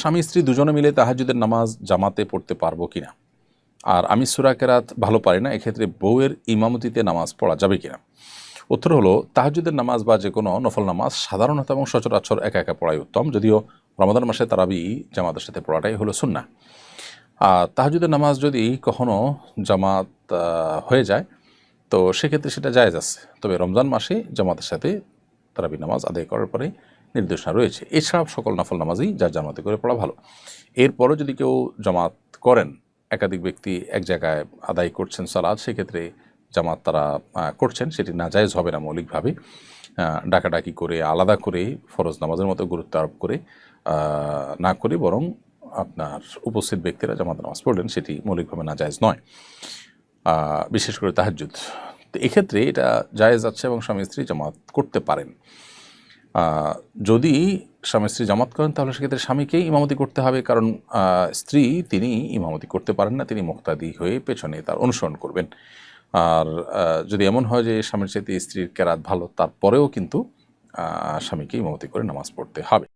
স্বামী স্ত্রী দুজনে মিলে তাহাজ্জুদের নামাজ জামাতে পড়তে পারবো কিনা, আর আমি সূরা কেরাত ভালো পারি না, এক্ষেত্রে বউয়ের ইমামতিতে নামাজ পড়া যাবে কিনা। উত্তর হলো, তাহাজ্জুদের নামাজ বা যে কোনো নফল নামাজ সাধারণত এবং সচরাচর একা একা পড়াই উত্তম, যদিও রমাদান মাসে তারাবি জামাতের সাথে পড়াটাই হলো সুন্নাহ। আর তাহাজ্জুদের নামাজ যদি কখনো জামাত হয়ে যায় তো সেক্ষেত্রে সেটা জায়েজ আছে, তবে রমজান মাসে জামাতের সাথে তারাবি নামাজ আদায় করার পরে নির্দেশনা রয়েছে। এছাড়া সকল নফল নামাজই যার জামাতে করে পড়া ভালো। এরপরও যদি কেউ জামাত করেন, একাধিক ব্যক্তি এক জায়গায় আদায় করছেন সালাত, সেক্ষেত্রে জামাত তারা করছেন, সেটি নাজায়েজ হবে না মৌলিকভাবে। ডাকাডাকি করে আলাদা করে ফরজ নামাজের মতো গুরুত্ব আরোপ করে না করে বরং আপনার উপস্থিত ব্যক্তিরা জামাত নামাজ পড়লেন, সেটি মৌলিকভাবে নাজায়েজ নয়, বিশেষ করে তাহাজ্জুদ। তো এক্ষেত্রে এটা জায়েজ আছে এবং স্বামী স্ত্রী জামাত করতে পারেন। যদি স্বামী স্ত্রী জামাত করেন তাহলে সেক্ষেত্রে স্বামীকেই ইমামতি করতে হবে, কারণ স্ত্রী তিনি ইমামতি করতে পারেন না, তিনি মুক্তাদি হয়ে পেছনে তার অনুসরণ করবেন। আর যদি এমন হয় যে স্বামীর চাইতে স্ত্রীর কেরাত ভালো, তারপরেও কিন্তু স্বামীকে ইমামতি করে নামাজ পড়তে হবে।